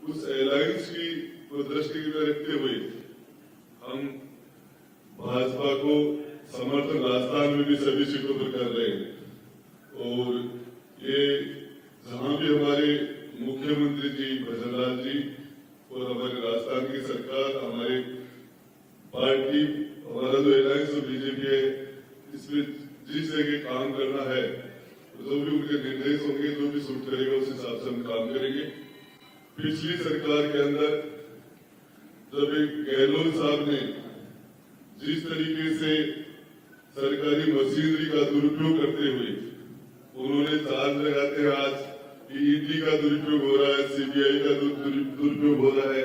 उस अलायंस की दृष्टि में रखते हुए हम भाजपा को समर्थन राजस्थान में भी सभी सीटों पर कर रहे हैं। और ये जहां भी हमारे मुख्यमंत्री जी भजनलाल जी और हमारे राजस्थान की सरकार, हमारी पार्टी, हमारा जो अलायंस और बीजेपी है, इसमें जिस जगह काम करना है, जो भी उनके निर्देश होंगे, जो भी सूट करेगा उस हिसाब से हम काम करेंगे। पिछली सरकार के अंदर जब एक गहलोत साहब ने जिस तरीके से सरकारी मशीनरी का दुरुपयोग करते हुए उन्होंने चार्ज लगाते हैं आज कि ईडी का दुरुपयोग हो रहा है, सीबीआई का दुरुपयोग हो रहा है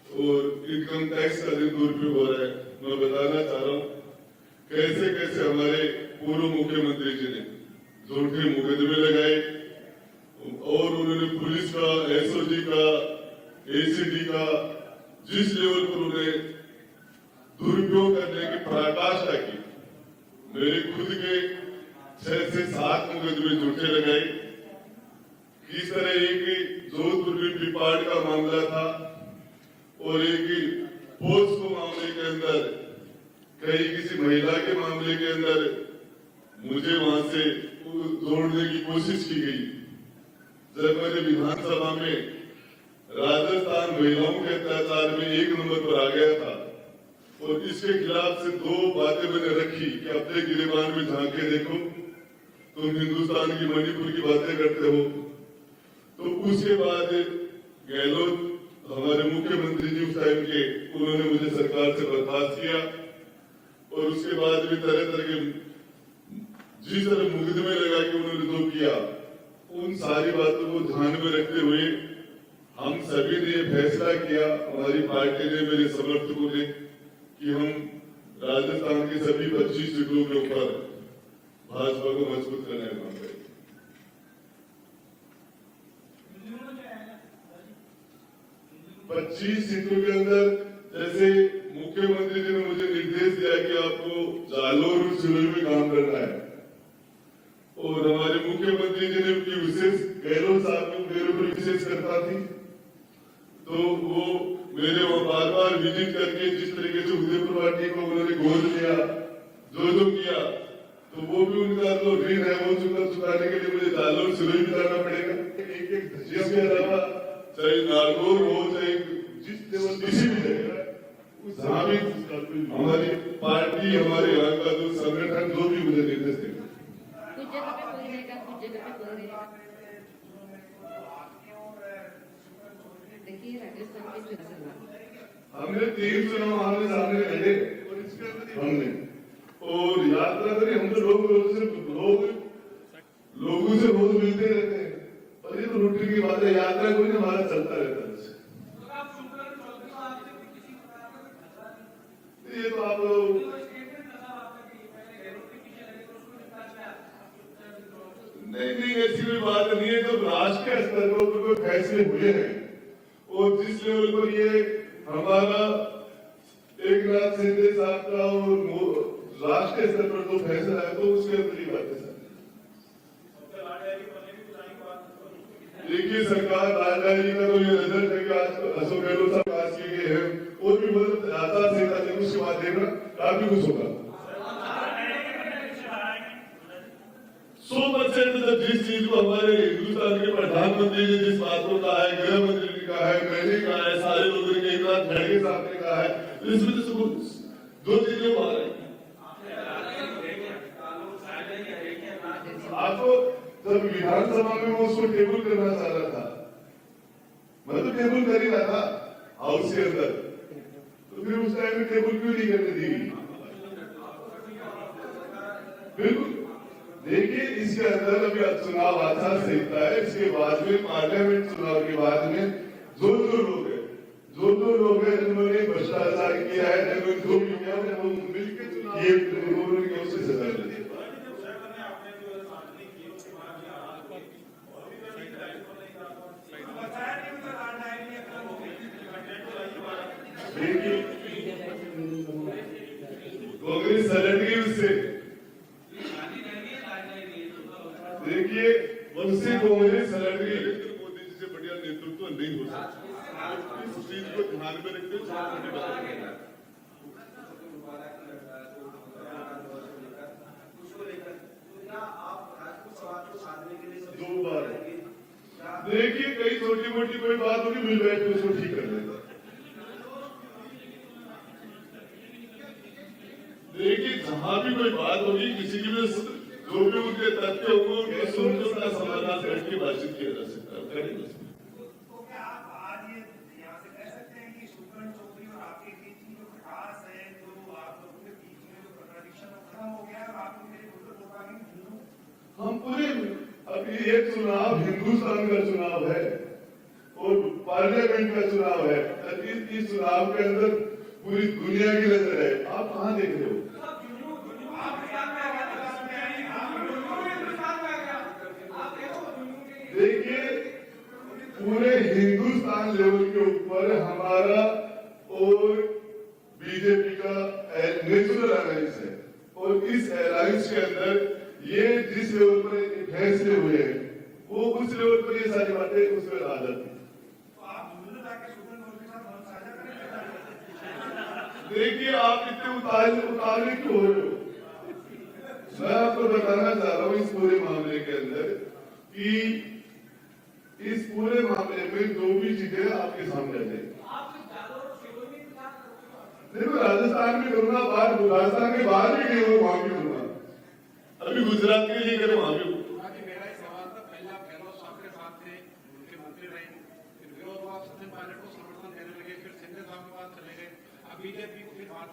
और इनकम टैक्स का दुरुपयोग हो रहा है। मैं बताना चाह रहा हूं कैसे कैसे हमारे पूर्व मुख्यमंत्री जी ने झूठे मुकदमे लगाए और उन्होंने पुलिस का, एसओजी का, एसीडी का जिस लेवल पर उन्हें दुरुपयोग करने की पराकाष्ठा की। मेरे खुद के 6 से 7 मुकदमे झूठे लगाए। किस तरह एक जोधपुर में पिपाड़ का मामला था और एक पोस्को मामले के अंदर, कहीं किसी महिला के मामले के अंदर मुझे वहां से जोड़ने की कोशिश की गई। जब मैंने विधानसभा में राजस्थान महिलाओं के अत्याचार में 1 नंबर पर आ गया था और इसके खिलाफ से 2 बातें मैंने रखी कि अपने गिरेबान में झांके देखो, तुम हिंदुस्तान की मणिपुर की बातें करते हो। तो उसके बाद गहलोत हमारे मुख्यमंत्री जी उस टाइम के, उन्होंने मुझे सरकार से बर्खास्त किया और उसके बाद भी तरह तरह के जिस तरह मुकदमे लगा के उन्होंने जो किया, उन सारी बातों को ध्यान में रखते हुए हम सभी ने यह फैसला किया, हमारी पार्टी ने, मेरे समर्थकों ने, कि हम राजस्थान की सभी 25 सीटों के ऊपर भाजपा को मजबूत करने का काम करेंगे। 25 सीटों के अंदर जैसे मुख्यमंत्री जी ने मुझे निर्देश दिया कि आपको जालोर और सिरोही में काम करना है और हमारे मुख्यमंत्री जी ने उनकी विशेष, गहलोत साहब की मेरे ऊपर विशेष कृपा थी, तो वो मेरे वहां बार बार विजिट करके जिस तरीके से उदयपुर वाटी को उन्होंने गोद लिया, जो किया, तो वो भी उनका जो ऋण है वो चुकाने के लिए मुझे जालोर सिरोही भी जाना पड़ेगा। एक जिसके अलावा चाहे नागौर हो, चाहे जिस लेवल किसी भी जगह जहां भी हमारी पार्टी, हमारे यहाँ का जो संगठन जो भी मुझे निर्देश देगा, हमने 3 चुनाव आमने सामने लड़े हमने और यात्रा करी। हम तो लोगों से बहुत मिलते रहते हैं और ये तो रूटीन की बात है, यात्रा कोई नहीं, हमारा चलता रहता है। ये तो आप नहीं, ऐसी कोई बात नहीं है। जब राष्ट्रीय स्तर पर कोई फैसले हुए हैं और जिस लेवल पर ये हमारा एकनाथ शिंदे साहब का और राष्ट्रीय स्तर पर जो फैसला है, तो उसके अंदर ही बात है। देखिए, सरकार राजधानी का तो ये रिजल्ट है कि आज अशोक गहलोत साहब पास किए गए हैं और भी मतलब आचार संहिता देखो, उसके बाद देखना काफी कुछ होगा। 100% जब जिस चीज को हमारे हिंदुस्तान के प्रधानमंत्री ने जिस बात को कहा है, गृह मंत्री ने कहा है, मैंने कहा है, सारे लोगों ने एक बात खड़गे साहब ने कहा है, इसमें तो 2 चीजें आ रही। आपको जब विधानसभा में वो उसको टेबल करना चाह रहा था, मैं तो टेबल कर ही रहा था हाउस के अंदर, तो फिर उस टाइम में टेबल क्यों नहीं करने दी? बिल्कुल, देखिए इसके अंदर अभी चुनाव आचार संहिता है, इसके बाद में पार्लियामेंट चुनाव के बाद में जो लोग हैं जिन्होंने भ्रष्टाचार किया है, जिन्होंने जो भी किया है, वो मिलकर ये उससे सजा मिली। कांग्रेस सलट गई उससे, देखिए उनसे कांग्रेस सलट गई। मोदी जी से बढ़िया नेतृत्व नहीं हो सकता। इस चीज को ध्यान में रखते हुए छोटी बात है। दो बार देखिए, कई छोटी मोटी कोई बात होगी, मिल बैठ के उसको ठीक कर लेंगे। देखिए, जहां भी कोई बात होगी, किसी की भी जो भी उनके तथ्य होंगे उनके सुनने का समाधान बैठ के बातचीत किया जा सकता है। करेंगे। तो क्या आप आज ये यहाँ से कह सकते हैं कि शुक्रण चौधरी और आपके बीच की जो खटास है, जो आप लोगों के बीच में जो कंट्राडिक्शन खत्म हो गया है और आप लोग खुलकर बोल पाएंगे? हम पूरे अभी ये चुनाव हिंदुस्तान का चुनाव है और पार्लियामेंट का चुनाव है। इस चुनाव के अंदर पूरी दुनिया की नजर है। आप कहाँ देख रहे हो? देखिए, पूरे हिंदुस्तान लेवल के ऊपर हमारा और बीजेपी का नेचुरल अलायंस है और इस अलायंस के अंदर ये जिस लेवल पर फैसले हुए हैं वो उस लेवल पर ये सारी बातें उस पर आ जाती है। देखिए, आप इतने उतावले क्यों हो रहे हो? मैं आपको बताना चाह रहा हूँ इस पूरे मामले के अंदर कि इस पूरे मामले में जो भी चीजें आपके सामने आ जाएगी। देखो, राजस्थान में करूंगा, राजस्थान के बाहर भी नहीं हो, वहां भी करूंगा। अभी गुजरात के लिए करें, वहां भी। मेरा एक सवाल था, पहला गहलोत साहब के साथ थे, उनके मंत्री रहे, फिर विरोध हुआ, सचिन पायलट को समर्थन देने लगे, फिर शिंदे साहब के पास चले गए, अब बीजेपी को फिर बात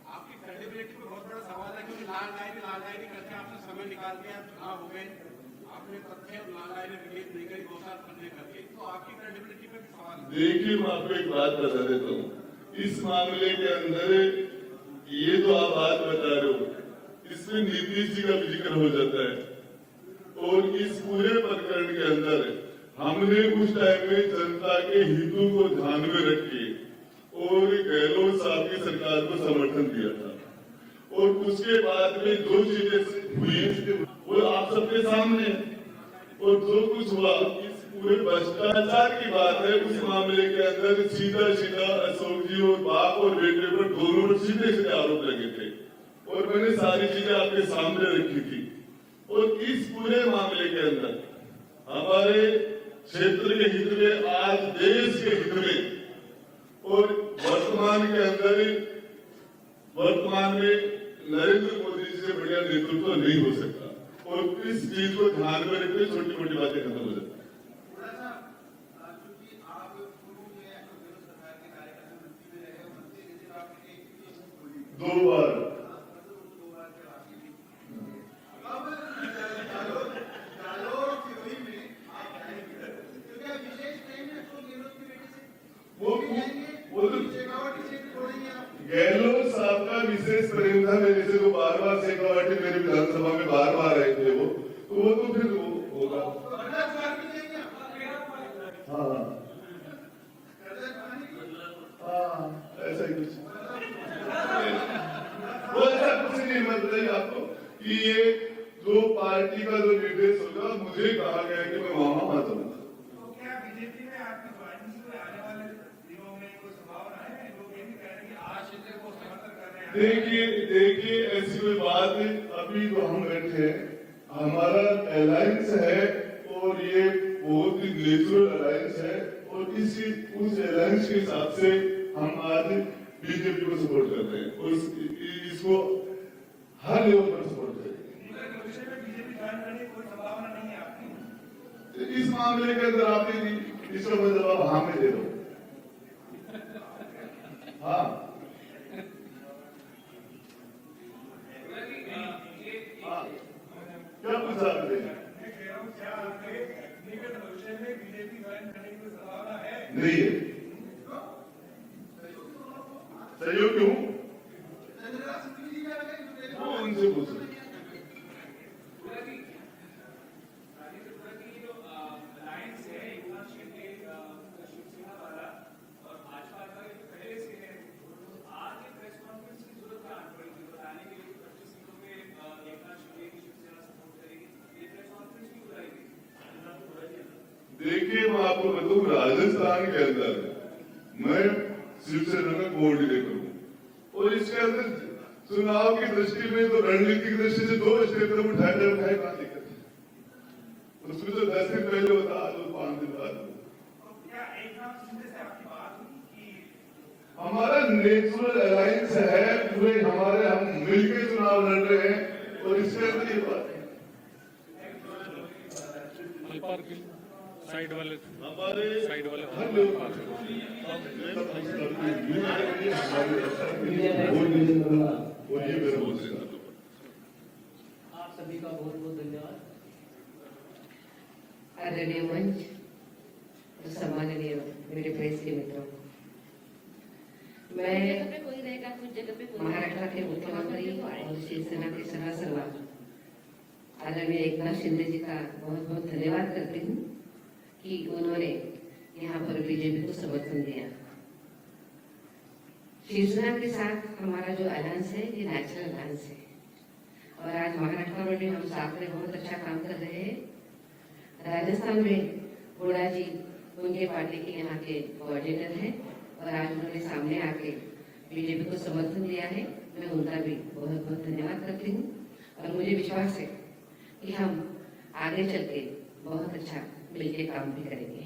आपकी क्रेडिबिलिटी पे बहुत बड़ा सवाल है, क्योंकि लाल डायरी करके आपने समय निकाल दिया, चुनाव हो गए, आपने तथ्य लाल डायरी रिलीज नहीं करी 2 साल पहले करके, तो आपकी क्रेडिबिलिटी पे भी सवाल है। देखिए, मैं आपको एक बात बता देता हूँ, इस मामले के अंदर ये जो आप बात बता रहे हो इसमें नीतीश जी का भी जिक्र हो जाता है और इस पूरे प्रकरण के अंदर हमने उस टाइम में जनता के हितों को ध्यान में रख के और गहलोत साहब की सरकार को समर्थन दिया था और उसके बाद में जो चीजें हुई वो आप सबके सामने और जो कुछ हुआ इस पूरे भ्रष्टाचार की बात है। उस मामले के अंदर सीधा अशोक जी और बाप और बेटे पर दोनों पर सीधे आरोप लगे थे और मैंने सारी चीजें आपके सामने रखी थी और इस पूरे मामले के अंदर हमारे क्षेत्र के हित में, आज देश के हित में और वर्तमान में नरेंद्र मोदी जी से बढ़िया नेतृत्व नहीं हो सकता और इस चीज को ध्यान में रखते छोटी मोटी बातें खत्म हो जाती। दो बार गहलोत साहब का विशेष प्रेम था मेरे से, तो बार बार शेखावाटी मेरे विधानसभा में बार बार आए थे वो, तो फिर वो होगा। हाँ ऐसा ही कुछ वो ऐसा कुछ नहीं। मैं बताइए आपको कि ये जो पार्टी का जो निर्देश होगा, मुझे कहा गया कि मैं वहां मत हूँ। तो क्या बीजेपी में आपकी ज्वाइनिंग से आने वाले दिनों में कोई संभावना है? लोग ये भी कह रहे हैं कि आज शिंदे को समर्थन कर रहे हैं। देखिए ऐसी कोई बात है, अभी जो हम बैठे हैं हमारा अलायंस है और ये बहुत ही नेचुरल अलायंस है और उस अलायंस के हिसाब से हम आज बीजेपी को सपोर्ट कर रहे हैं और इसको हर लेवल पर सपोर्ट कर रहे हैं। भविष्य में बीजेपी ज्वाइन करने की कोई संभावना नहीं है आपकी? इस मामले के अंदर आपने इसका मैं जवाब हाँ में दे दो। हाँ क्या पूछा आपने? मैं कह रहा हूँ क्या आपके निकट भविष्य में बीजेपी ज्वाइन करने की कोई संभावना है? नहीं है। सहयोग क्यों? वो उनसे पूछो। देखिए, मैं आपको बताऊं, राजस्थान के अंदर मैं शिवसेना का कोऑर्डिनेटर हूँ और इसके अंदर चुनाव की दृष्टि में तो रणनीतिक दृष्टि से 2 स्टेप तो उठाए कहाँ दिक्कत है? उसमें तो 10 दिन पहले होता, आज 5 दिन बाद। तो क्या एक नाथ शिंदे से आपकी बात हुई कि हमारा नेचुरल अलायंस है, पूरे हमारे हम मिलकर चुनाव लड़ रहे हैं और इसके अंदर ये बात है। साइड वाले हमारे साइड वाले हर लोग और ये मेरा बहुत सिद्धांत है। आप सभी का बहुत बहुत धन्यवाद। आदरणीय मंच और सम्माननीय मेरे प्रेस के मित्रों, मैं महाराष्ट्र के मुख्यमंत्री और शिवसेना के सर्वा आदरणीय एकनाथ शिंदे जी का बहुत बहुत धन्यवाद करती हूँ कि उन्होंने यहाँ पर बीजेपी को समर्थन दिया। शिवसेना के साथ हमारा जो अलायंस है ये नेचुरल अलायंस है और आज महाराष्ट्र में भी हम साथ में बहुत अच्छा काम कर रहे हैं। राजस्थान में हुडा जी उनके पार्टी के यहाँ के कोऑर्डिनेटर हैं और आज उन्होंने सामने आके बीजेपी को समर्थन दिया है। मैं उनका भी बहुत बहुत धन्यवाद करती हूँ और मुझे विश्वास है कि हम आगे चल के बहुत अच्छा मिलकर काम भी करेंगे।